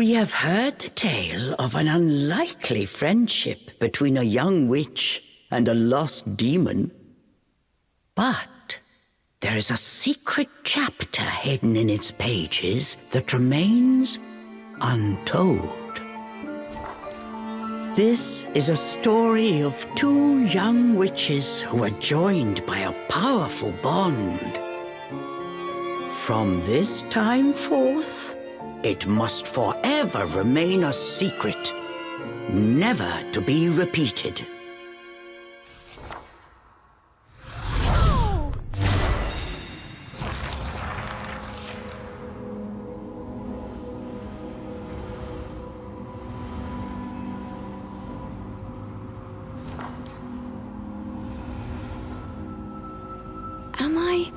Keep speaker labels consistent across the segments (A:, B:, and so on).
A: We have heard the tale of an unlikely friendship between a young witch and a lost demon. But there is a secret chapter hidden in its pages that remains untold. This is a story of two young witches who are joined by a powerful bond. From this time forth, it must forever remain a secret, never to be repeated.
B: Am I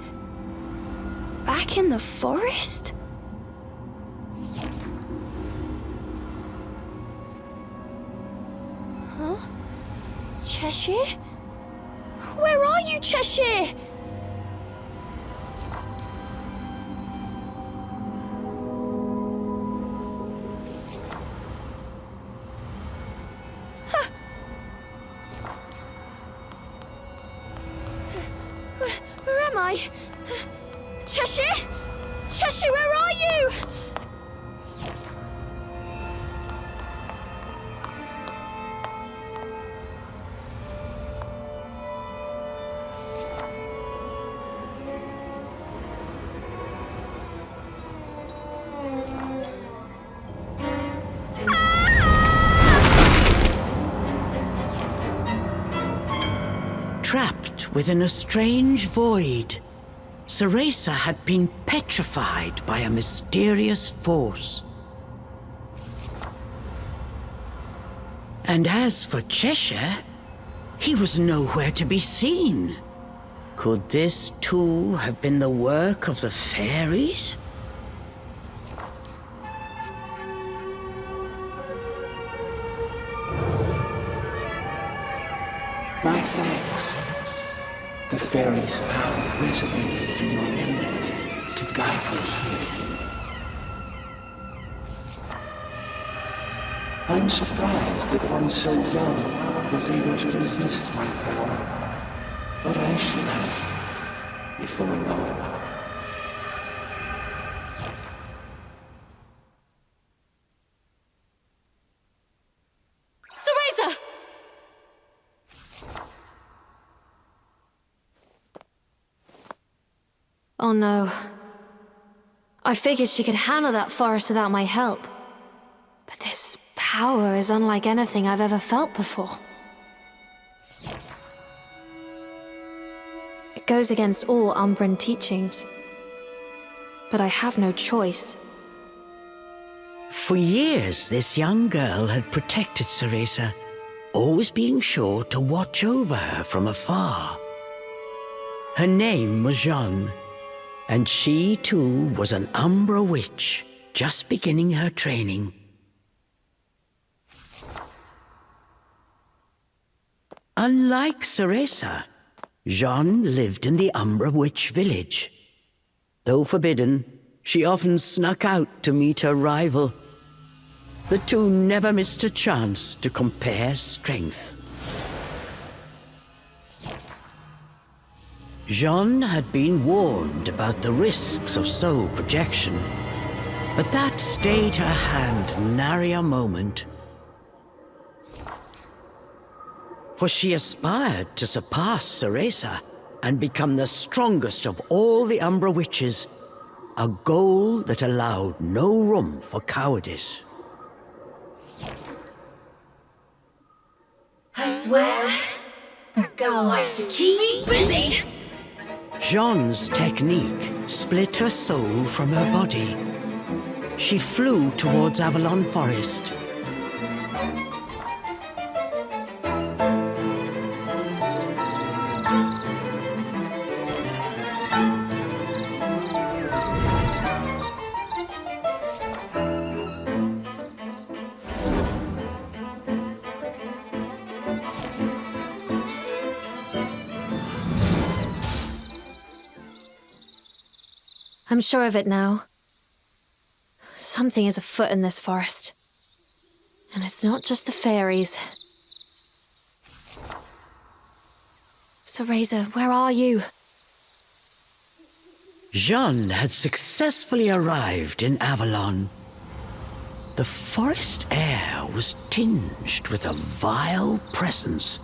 B: back in the forest? Huh? Cheshire? Where are you, Cheshire? Where am I? Cheshire? Cheshire, where are you?
A: Trapped within a strange void, Ceresa had been petrified by a mysterious force. And as for Cheshire, he was nowhere to be seen. Could this too have been the work of the fairies?
C: My thanks. The fairy's power resonated through your memories to guide me here. I'm surprised that one so young was able to resist my power, but I should have before long.
B: Ceresa! Oh no. I figured she could handle that forest without my help. But this power is unlike anything I've ever felt before. It goes against all Umbran teachings. But I have no choice.
A: For years, this young girl had protected Ceresa, always being sure to watch over her from afar. Her name was Jeanne, and she too was an Umbra witch, just beginning her training. Unlike Ceresa, Jeanne lived in the Umbra witch village. Though forbidden, she often snuck out to meet her rival. The two never missed a chance to compare strength. Jeanne had been warned about the risks of soul projection, but that stayed her hand nary a moment. For she aspired to surpass Ceresa and become the strongest of all the Umbra witches, a goal that allowed no room for cowardice.
B: I swear, that girl likes to keep me busy.
A: Jeanne's technique split her soul from her body. She flew towards Avalon Forest.
B: I'm sure of it now. Something is afoot in this forest. And it's not just the fairies. Cereza, where are you?
A: Jean had successfully arrived in Avalon. The forest air was tinged with a vile presence.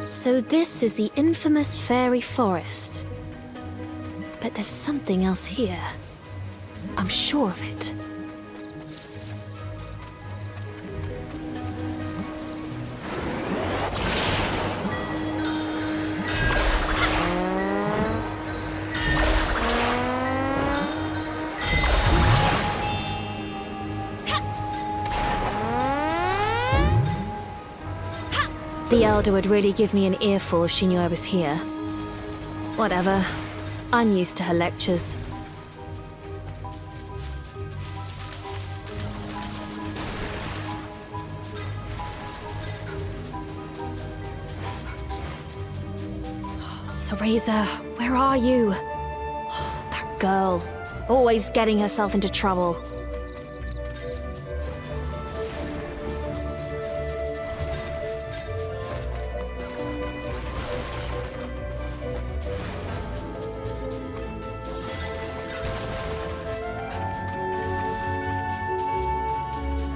B: So this is the infamous fairy forest. But there's something else here. I'm sure of it. The Elder would really give me an earful if she knew I was here. Whatever. I'm used to her lectures. Cereza, where are you? That girl. Always getting herself into trouble.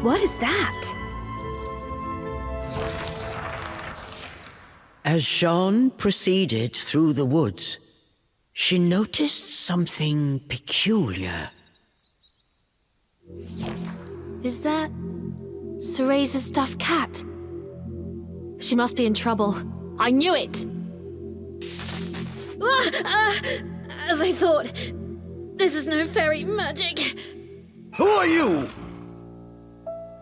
B: What is that?
A: As Jean proceeded through the woods, she noticed something peculiar.
B: Is that Cereza's stuffed cat? She must be in trouble. I knew it! As I thought, this is no fairy magic.
A: Who are you?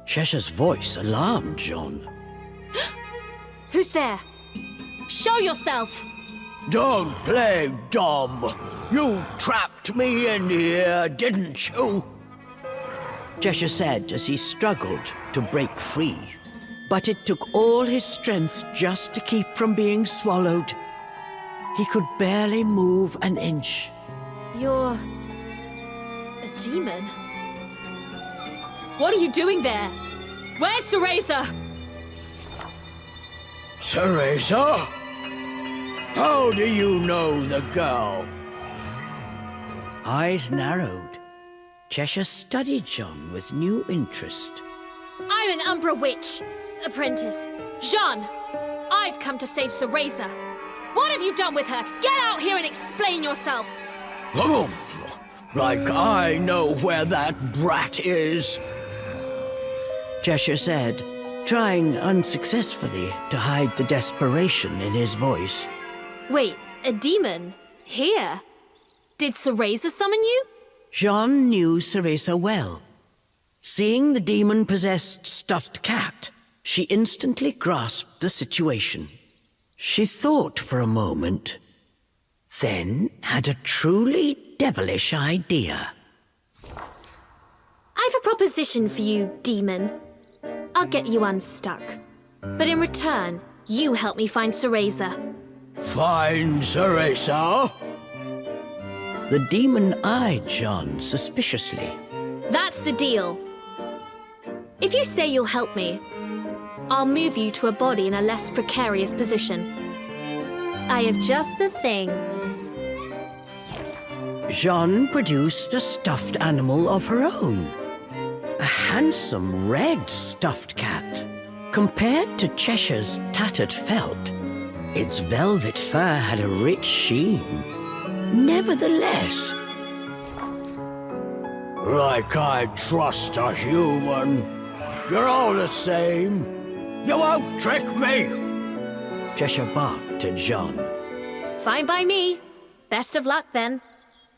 A: Cheshire's voice alarmed Jean.
B: Who's there? Show yourself!
A: Don't play dumb. You trapped me in here, didn't you? Cheshire said as he struggled to break free. But it took all his strength just to keep from being swallowed. He could barely move an inch.
B: You're a demon? What are you doing there? Where's Cereza?
A: Cereza? How do you know the girl? Eyes narrowed. Cheshire studied Jean with new interest.
B: I'm an Umbra witch. Apprentice. Jean, I've come to save Cereza. What have you done with her? Get out here and explain yourself.
A: Oh, like I know where that brat is. Cheshire said, trying unsuccessfully to hide the desperation in his voice.
B: Wait, a demon? Here? Did Cereza summon you?
A: Jean knew Cereza well. Seeing the demon-possessed stuffed cat, she instantly grasped the situation. She thought for a moment, then had a truly devilish idea.
B: I've a proposition for you, demon. I'll get you unstuck. But in return, you help me find Cereza.
A: Find Cereza? The demon eyed Jean suspiciously.
B: That's the deal. If you say you'll help me, I'll move you to a body in a less precarious position. I have just the thing.
A: Jean produced a stuffed animal of her own. A handsome red stuffed cat. Compared to Cheshire's tattered felt, its velvet fur had a rich sheen. Nevertheless, like I trust a human. You're all the same. You won't trick me. Cheshire barked at Jean.
B: Fine by me. Best of luck, then.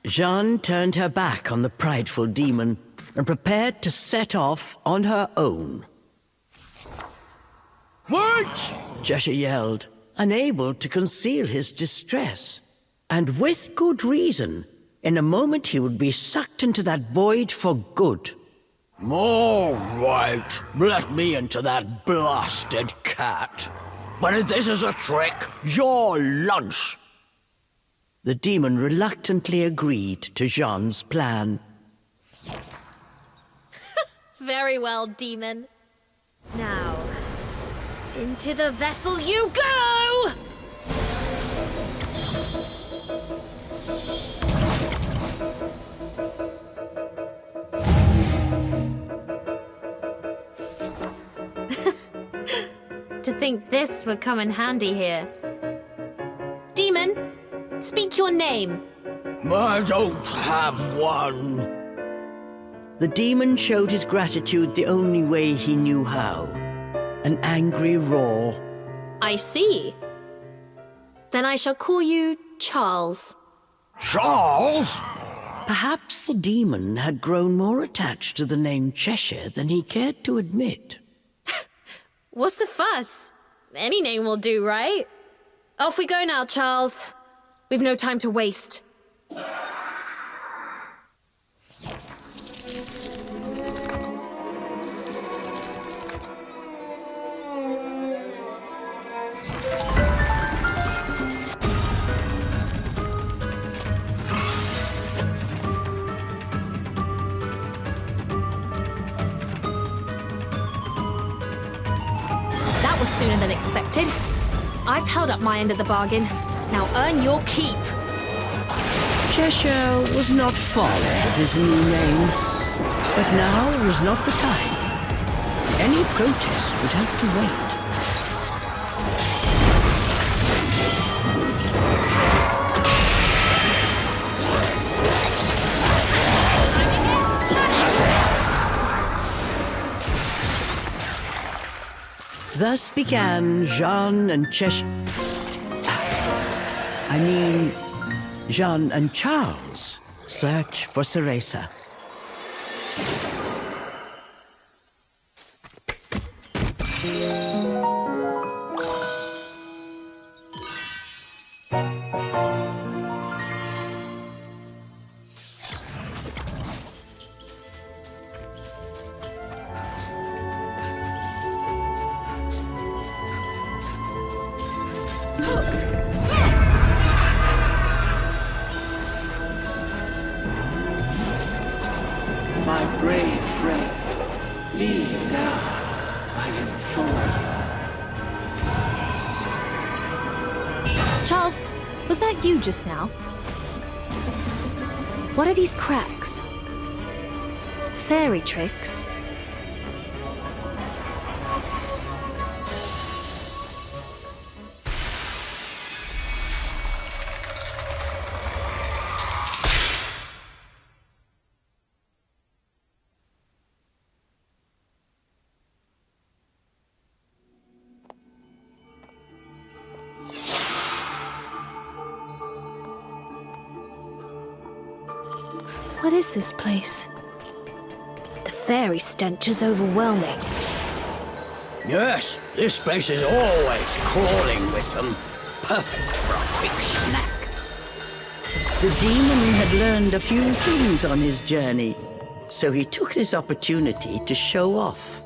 A: Jean turned her back on the prideful demon and prepared to set off on her own. Wait! Cheshire yelled, unable to conceal his distress. And with good reason. In a moment he would be sucked into that void for good. All right, let me into that blasted cat. But if this is a trick, your lunch. The demon reluctantly agreed to Jean's plan.
B: Very well, demon. Now, into the vessel you go! To think this would come in handy here. Demon, speak your name.
A: I don't have one. The demon showed his gratitude the only way he knew how. An angry roar.
B: I see. Then I shall call you Charles.
A: Charles? Perhaps the demon had grown more attached to the name Cheshire than he cared to admit.
B: What's the fuss? Any name will do, right? Off we go now, Charles. We've no time to waste. That was sooner than expected. I've held up my end of the bargain. Now earn your keep.
A: Cheshire was not fond of his new name, but now was not the time. Any protest would have to wait. Thus began Jean and Jean and Charles' search for Cereza.
C: My brave friend, leave now, I implore you.
B: Charles, was that you just now? What are these cracks? Fairy tricks? What is this place? The fairy stench is overwhelming.
A: Yes, this place is always crawling with them. Perfect for a quick snack. The demon had learned a few things on his journey, so he took this opportunity to show off.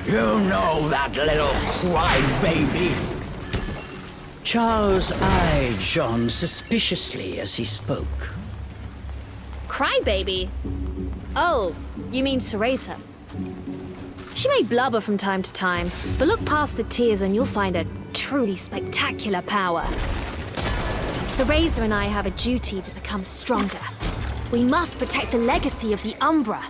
A: You know that little crybaby. Charles eyed John suspiciously as he spoke.
B: Crybaby? Oh, you mean Cereza. She may blubber from time to time, but look past the tears and you'll find a truly spectacular power. Cereza and I have a duty to become stronger. We must protect the legacy of the Umbra.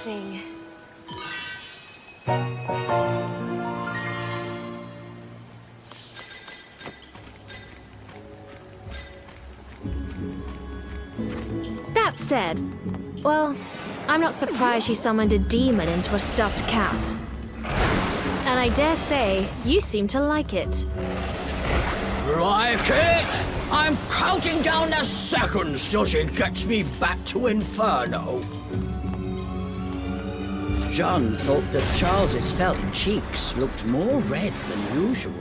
B: Amazing. That said, well, I'm not surprised she summoned a demon into a stuffed cat. And I dare say, you seem to like it.
A: Like it? I'm counting down the seconds till she gets me back to Inferno. John thought that Charles's felt cheeks looked more red than usual.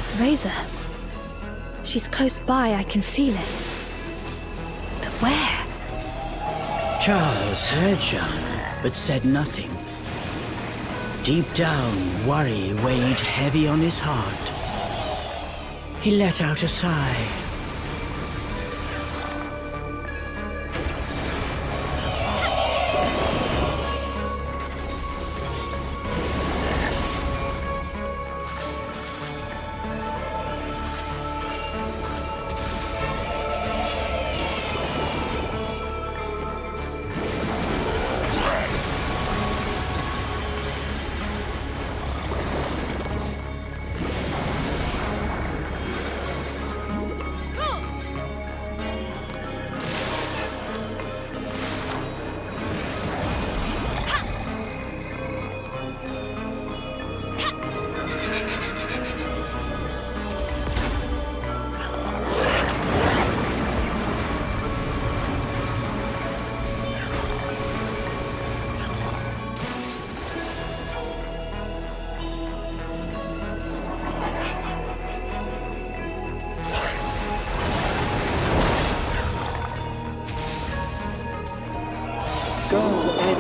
B: Cereza. She's close by, I can feel it. But where?
A: Charles heard John, but said nothing. Deep down, worry weighed heavy on his heart. He let out a sigh.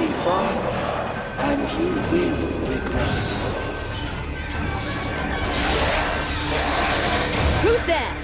C: very far, and he will regret it.
B: Who's there?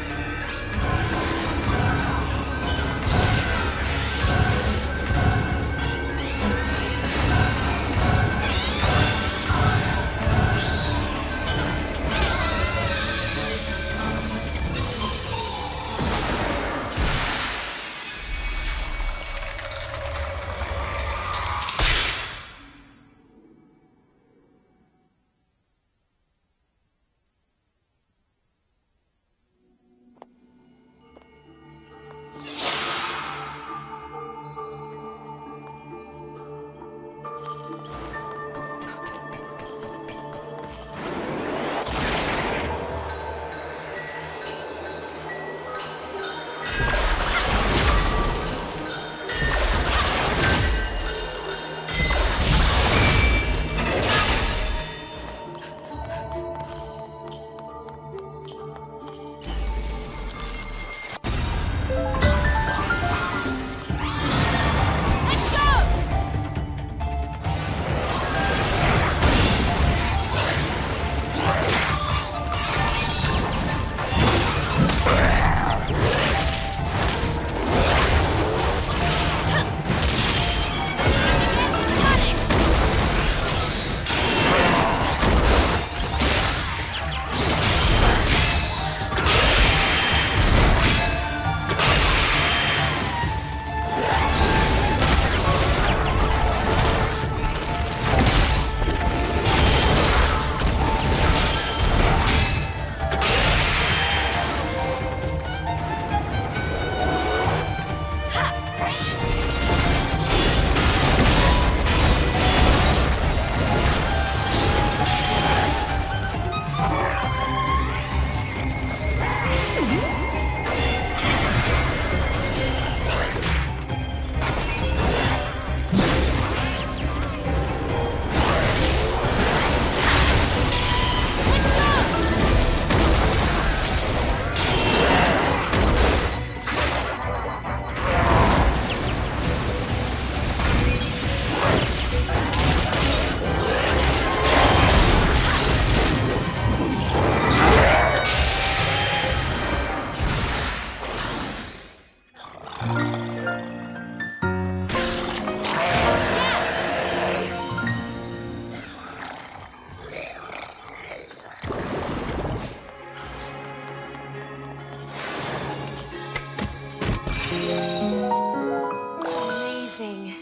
B: Amazing.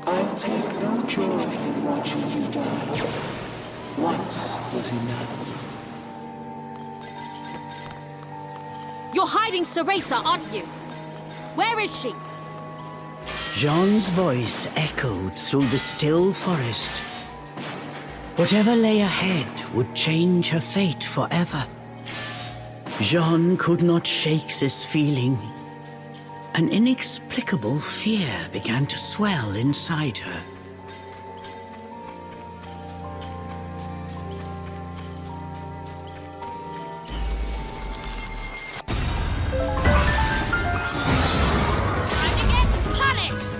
C: I take no joy in watching you die. Once was enough.
B: You're hiding Ceresa, aren't you? Where is she?
A: Jean's voice echoed through the still forest. Whatever lay ahead would change her fate forever. Jean could not shake this feeling. An inexplicable fear began to swell inside her.
B: Time to get punished!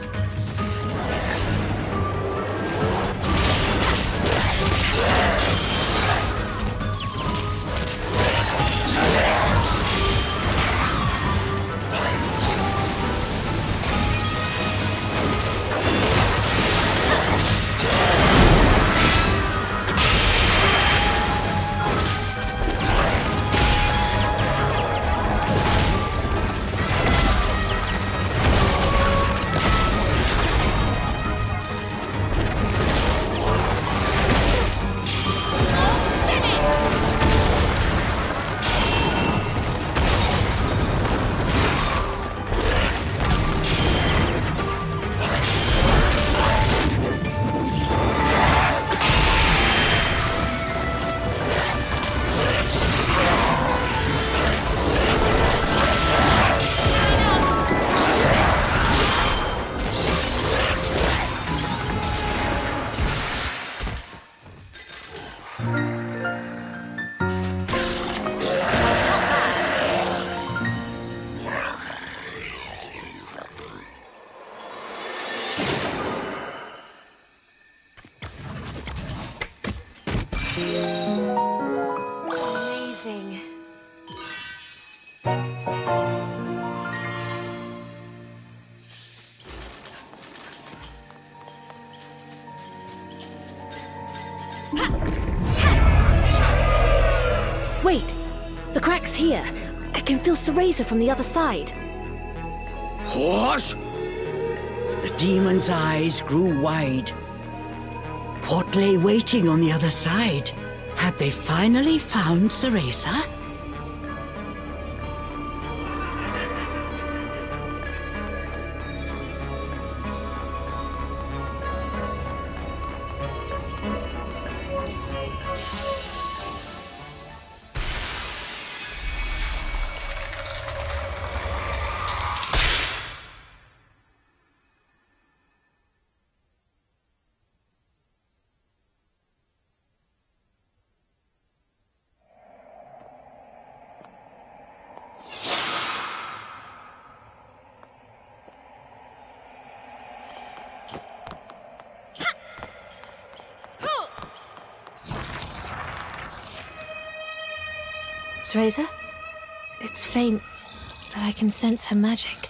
B: Wait, the crack's here. I can feel Cereza from the other side.
A: What? The demon's eyes grew wide. What lay waiting on the other side? Had they finally found Cereza?
B: Cereza? It's faint, but I can sense her magic.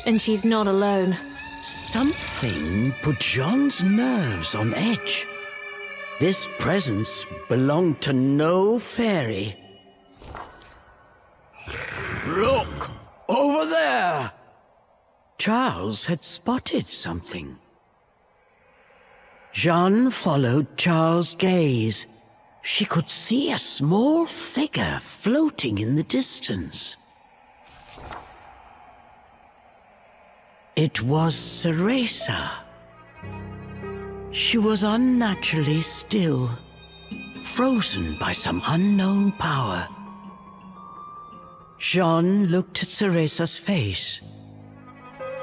B: And she's not alone.
A: Something put Jean's nerves on edge. This presence belonged to no fairy. Look! Over there! Charles had spotted something. Jean followed Charles' gaze. She could see a small figure floating in the distance. It was Cereza. She was unnaturally still, frozen by some unknown power. Jean looked at Cereza's face.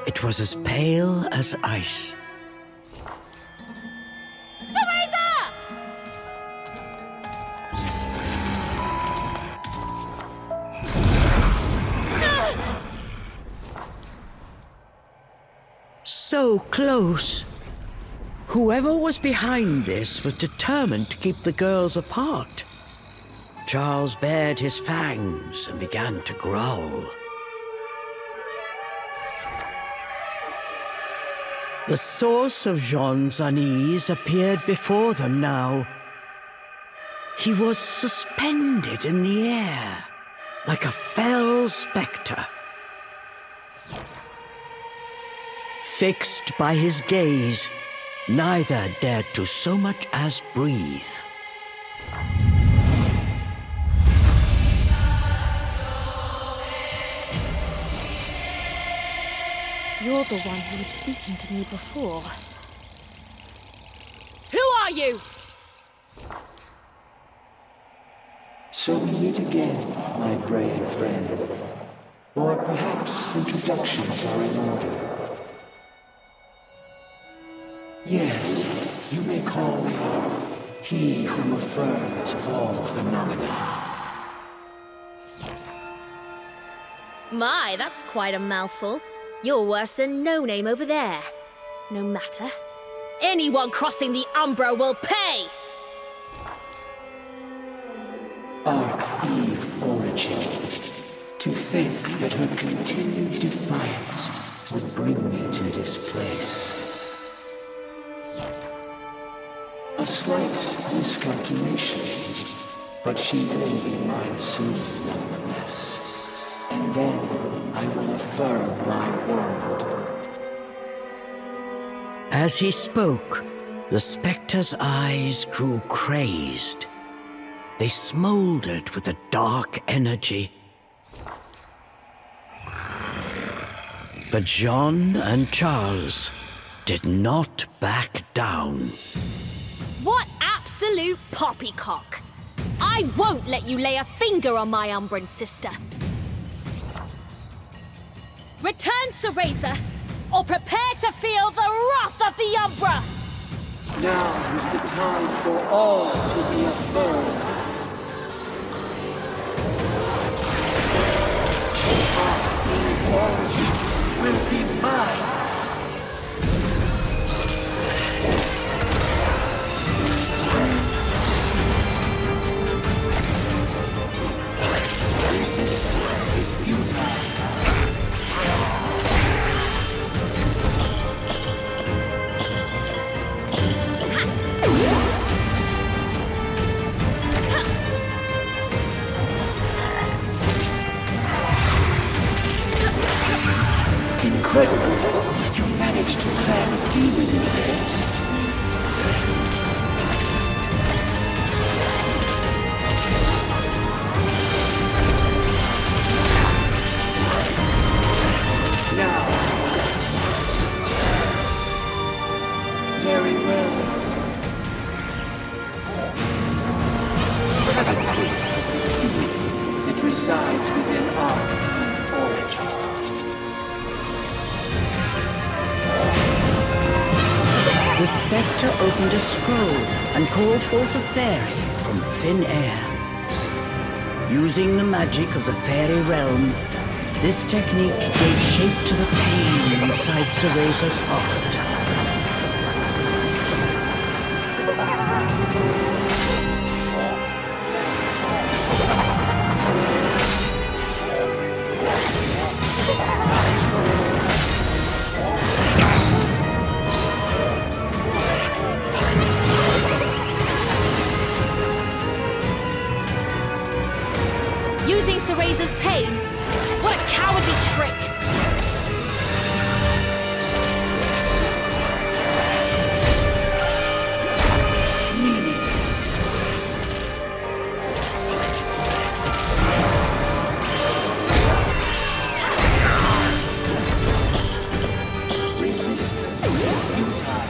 A: It was as pale as ice. So close. Whoever was behind this was determined to keep the girls apart. Charles bared his fangs and began to growl. The source of Jean's unease appeared before them now. He was suspended in the air, like a fell specter. Fixed by his gaze, neither dared to so much as breathe.
B: You're the one who was speaking to me before.
D: Who are you?
C: So we meet again, my brave friend. Or perhaps introductions are in order. Yes, you may call me he who affirms all phenomena.
D: My, that's quite a mouthful. You're worse than No Name over there. No matter. Anyone crossing the Umbra will pay!
C: Arch-Eve origin. To think that her continued defiance would bring me to this place. A slight miscalculation, but she will be mine soon nonetheless. And then I will affirm my word.
A: As he spoke, the specter's eyes grew crazed. They smoldered with a dark energy. But Jean and Charles did not back down.
D: What absolute poppycock! I won't let you lay a finger on my Umbran sister. Return, Cereza, or prepare to feel the wrath of the Umbra!
C: Now is the time for all to be affirmed. Arch-Eve origin will be mine. Resistance is futile. have a demon in there. Now, very well. Have a taste of the feeling that resides within our origin.
A: The spectre opened a scroll and called forth a fairy from thin air. Using the magic of the fairy realm, this technique gave shape to the pain inside Ceresa's heart.
D: Using Ceresa's pain? What a cowardly trick!
C: Meaningless. Resistance is futile.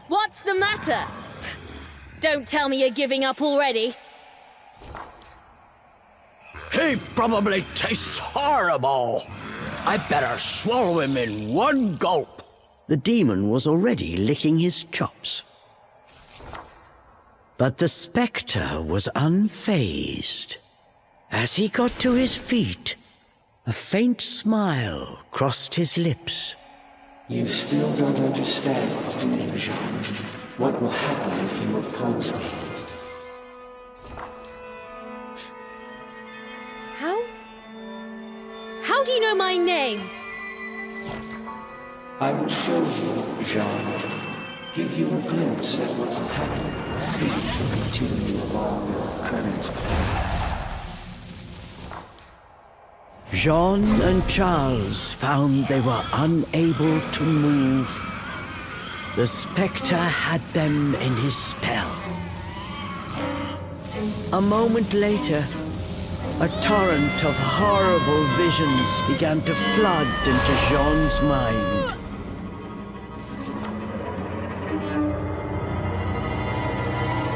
D: What's the matter? Don't tell me you're giving up already.
A: He probably tastes horrible. I better swallow him in one gulp. The demon was already licking his chops. But the spectre was unfazed. As he got to his feet, a faint smile crossed his lips.
C: You still don't understand, do you, Jean? What will happen if you oppose me?
D: How do you know my name?
C: I will show you, Jean. Give you a glimpse at what will happen if you continue along your current path.
A: Jean and Charles found they were unable to move. The spectre had them in his spell. A moment later, a torrent of horrible visions began to flood into Jean's mind.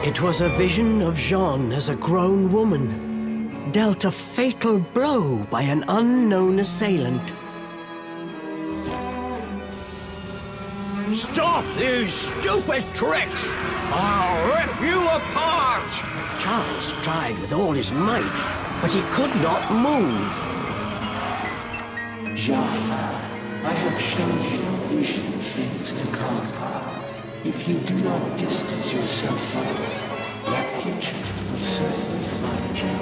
A: It was a vision of Jean as a grown woman, dealt a fatal blow by an unknown assailant. Stop these stupid tricks! I'll rip you apart! Charles tried with all his might, but he could not move.
C: Jean, I have shown you a vision of things to come. If you do not distance yourself from it, that future will certainly find you.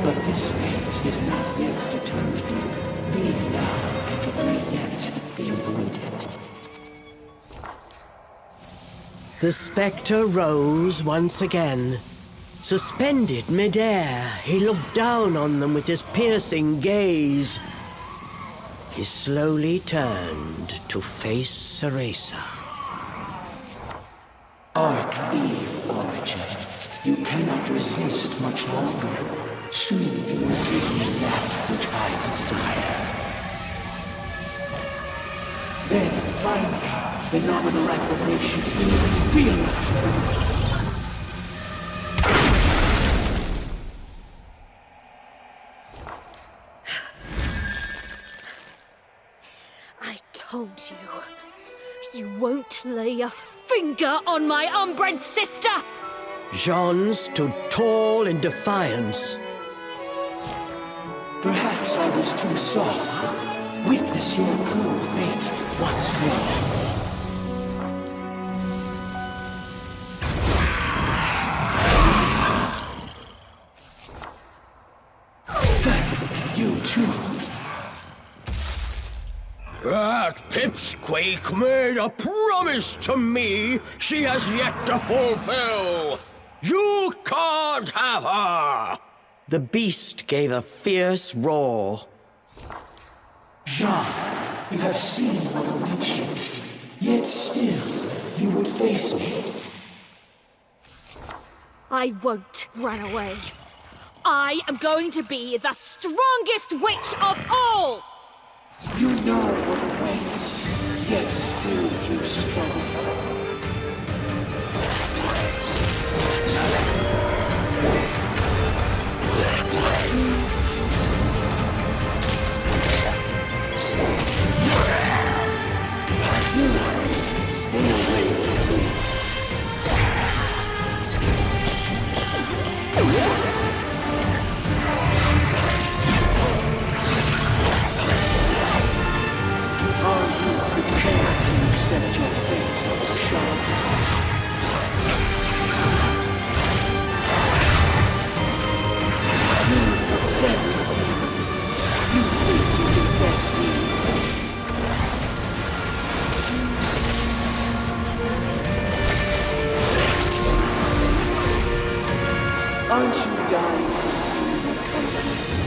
C: But this fate is not yet determined. Leave now, and it may yet be avoided.
A: The spectre rose once again. Suspended mid-air, he looked down on them with his piercing gaze. He slowly turned to face Ceresa.
C: Arch-Eve origin, you cannot resist much longer. Soon you will give me that which I desire. Then, finally, phenomenal affirmation will be realized.
D: I told you won't lay a finger on my unbred sister!
A: Jean stood tall in defiance.
C: Perhaps I was too soft. Witness your cruel fate once more. You too.
A: That pipsqueak made a promise to me she has yet to fulfill. You can't have her! The beast gave a fierce roar.
C: Jean, you have seen what awaits you, yet still you would face me.
D: I won't run away. I am going to be the strongest witch of all!
C: You know what awaits, yet still you struggle. Stay away from me. Are you prepared to accept your fate, Jean? You pathetic demon. You think you can best me? Aren't you dying to see what comes next?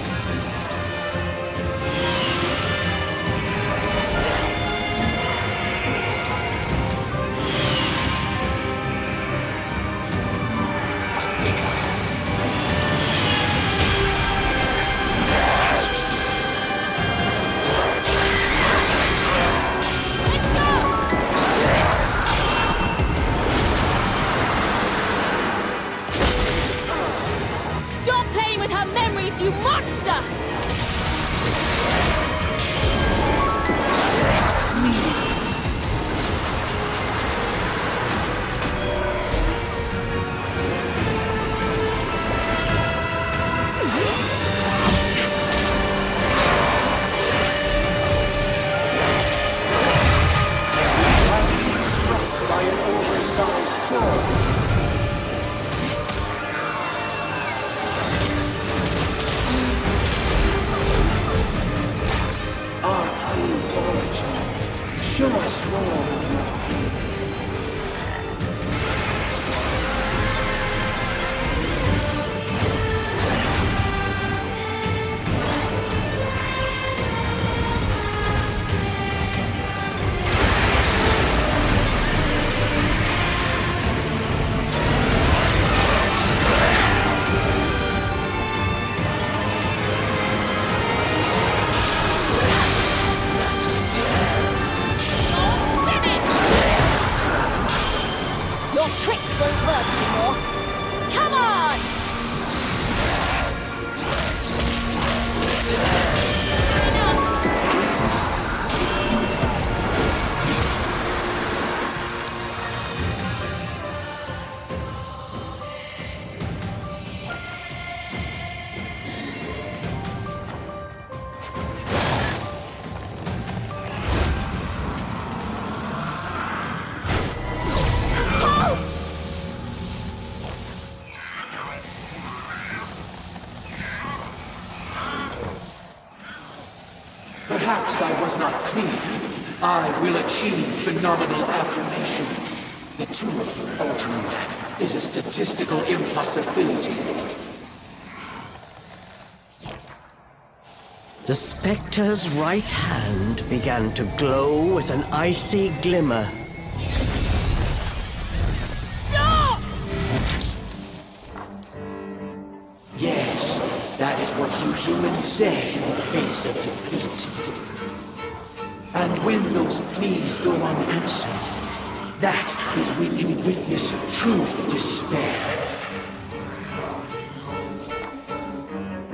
D: Stop playing with her memories, you monster!
C: Struck by an oversized claw. Arcane origin. Show us more of your
D: Your tricks won't work anymore. Come on!
C: resistance is futile. Perhaps I was not clear. I will achieve phenomenal affirmation. The two of you altering that is a statistical impossibility.
A: The specter's right hand began to glow with an icy glimmer.
D: Stop!
C: Yes, that is what you humans say in the face of defeat. And when those pleas go unanswered, that is when you witness true despair.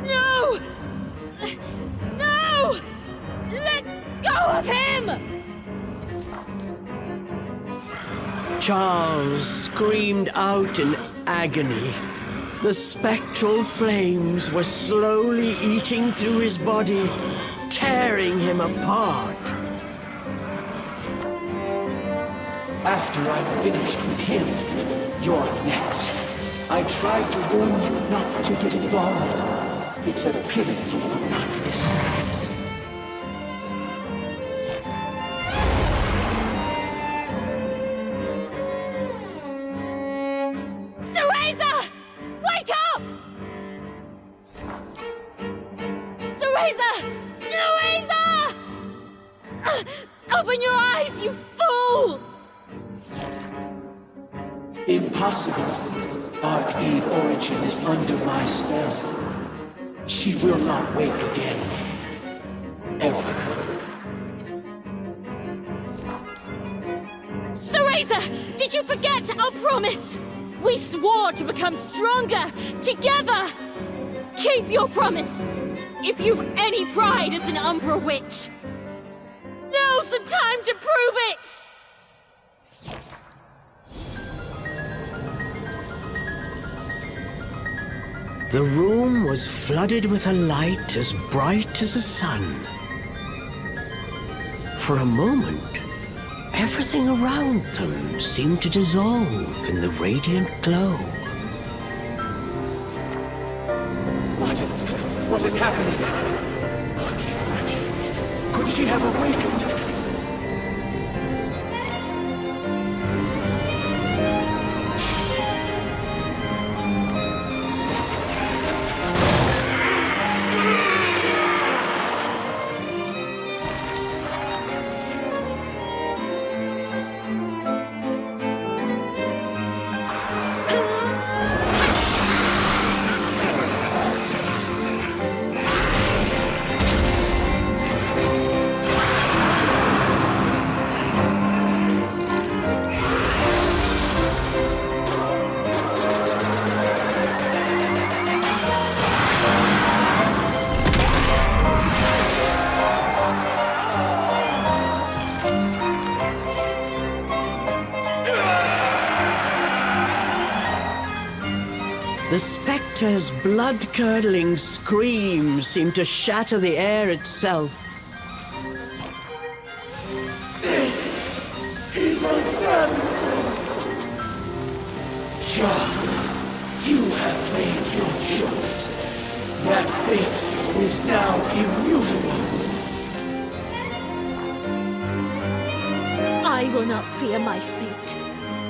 D: No! No! Let go of him!
A: Charles screamed out in agony. The spectral flames were slowly eating through his body, tearing him apart.
C: After I'm finished with him, you're next. I tried to warn you not to get involved. It's a pity you will not listen.
D: Cereza! Cereza! Cereza! Open your eyes, you fool!
C: Impossible. Arc Eve Origin is under my spell. She will not wake again. Ever.
D: Cereza! Did you forget our promise? We swore to become stronger, together! Keep your promise! If you've any pride as an Umbra witch! Now's the time to prove it!
A: The room was flooded with a light as bright as the sun. For a moment, everything around them seemed to dissolve in the radiant glow.
C: What is happening? Could she have awakened?
A: The specter's blood-curdling scream seemed to shatter the air itself.
C: This is unfathomable. John, you have made your choice. That fate is now immutable.
D: I will not fear my fate.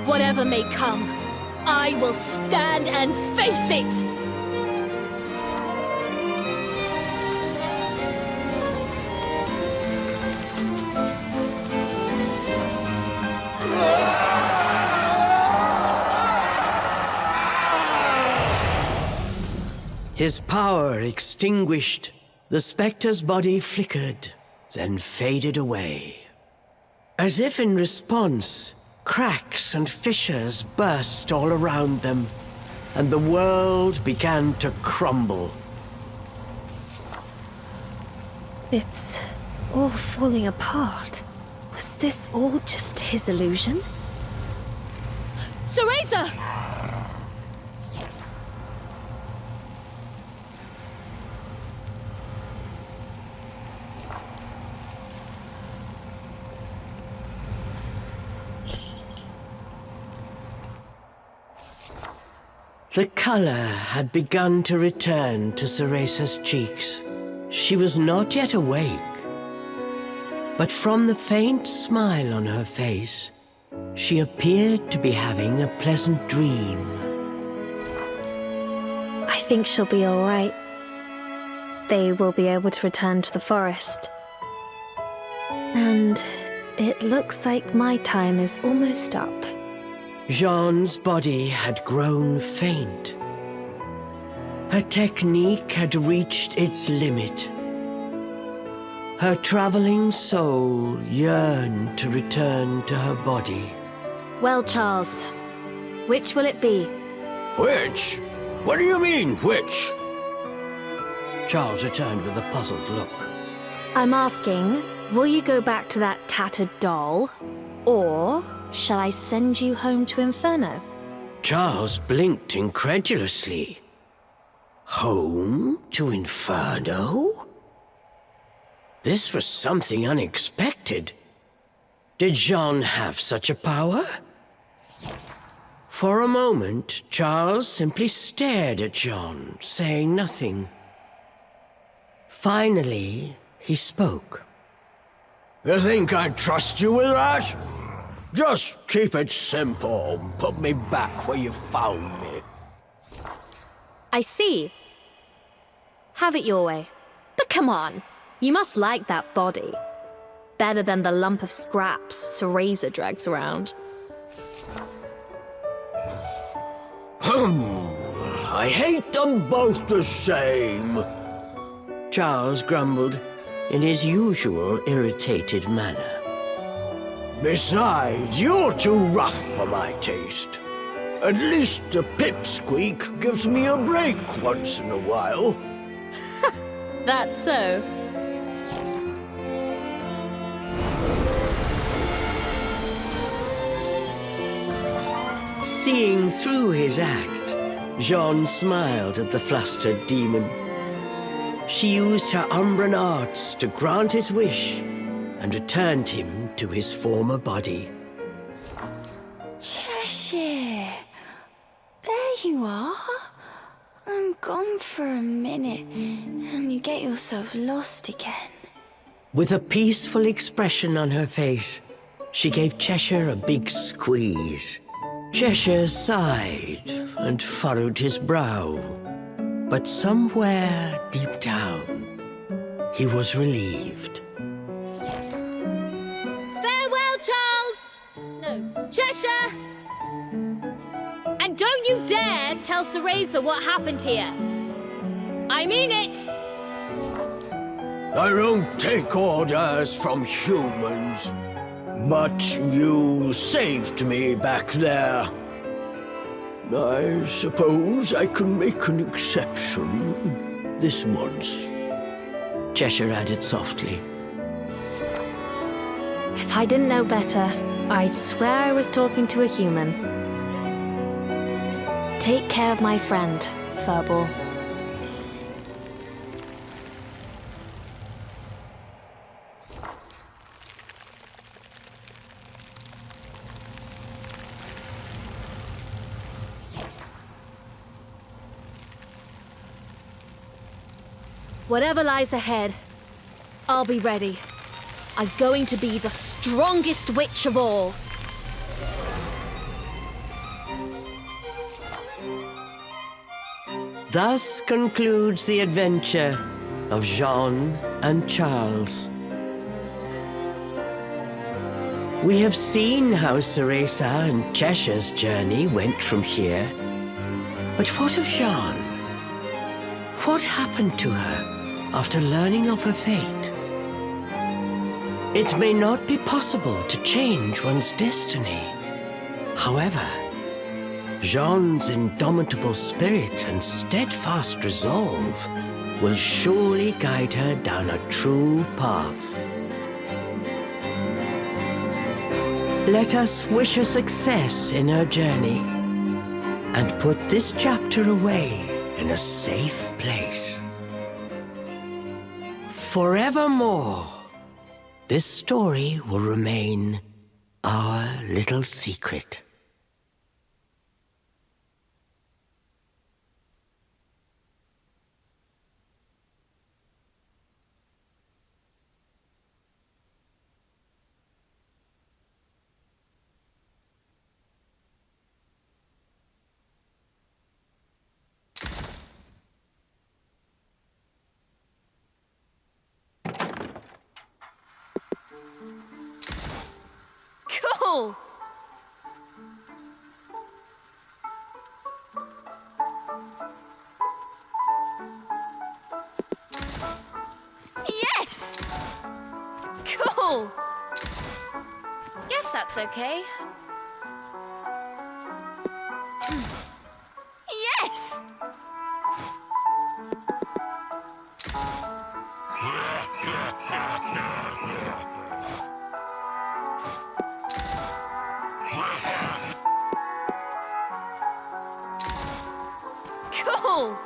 D: Whatever may come, I will stand and face it!
A: His power extinguished, the specter's body flickered, then faded away. As if in response, cracks and fissures burst all around them, and the world began to crumble.
B: It's all falling apart. Was this all just his illusion?
D: Cereza!
A: The color had begun to return to Ceresa's cheeks. She was not yet awake, but from the faint smile on her face, she appeared to be having a pleasant dream.
B: I think she'll be all right. They will be able to return to the forest. And it looks like my time is almost up.
A: Jean's body had grown faint. Her technique had reached its limit. Her traveling soul yearned to return to her body.
B: Well, Charles, which will it be?
A: Which? What do you mean, which? Charles returned with a puzzled look.
B: I'm asking, will you go back to that tattered doll? Or shall I send you home to Inferno?
A: Charles blinked incredulously. Home to Inferno? This was something unexpected. Did Jean have such a power? For a moment, Charles simply stared at Jean, saying nothing. Finally, he spoke. You think I'd trust you with that? Just keep it simple. Put me back where you found me.
B: I see. Have it your way. But Come on. You must like that body. Better than the lump of scraps Cereza drags around.
A: I hate them both the same, Charles grumbled in his usual irritated manner. Besides, you're too rough for my taste. At least the pipsqueak gives me a break once in a while.
B: That's so.
A: Seeing through his act, Jeanne smiled at the flustered demon. She used her Umbran arts to grant his wish and returned him to his former body.
E: Cheshire, there you are. I'm gone for a minute, and you get yourself lost again.
A: With a peaceful expression on her face, she gave Cheshire a big squeeze. Cheshire sighed and furrowed his brow, but somewhere deep down, he was relieved.
D: Farewell, Charles! No, Cheshire! And don't you dare tell Cereza what happened here. I mean it!
A: I don't take orders from humans, but you saved me back there. I suppose I can make an exception this once, Cheshire added softly.
B: If I didn't know better, I'd swear I was talking to a human. Take care of my friend, Furball. Whatever lies ahead, I'll be ready. I'm going to be the strongest witch of all.
A: Thus concludes the adventure of Jeanne and Charles. We have seen how Cereza and Cheshire's journey went from here. But what of Jeanne? What happened to her after learning of her fate? It may not be possible to change one's destiny. However, Jeanne's indomitable spirit and steadfast resolve will surely guide her down a true path. Let us wish her success in her journey and put this chapter away in a safe place. Forevermore, this story will remain our little secret.
D: Cool! Yes! Cool! Guess that's okay. Yes! Cool!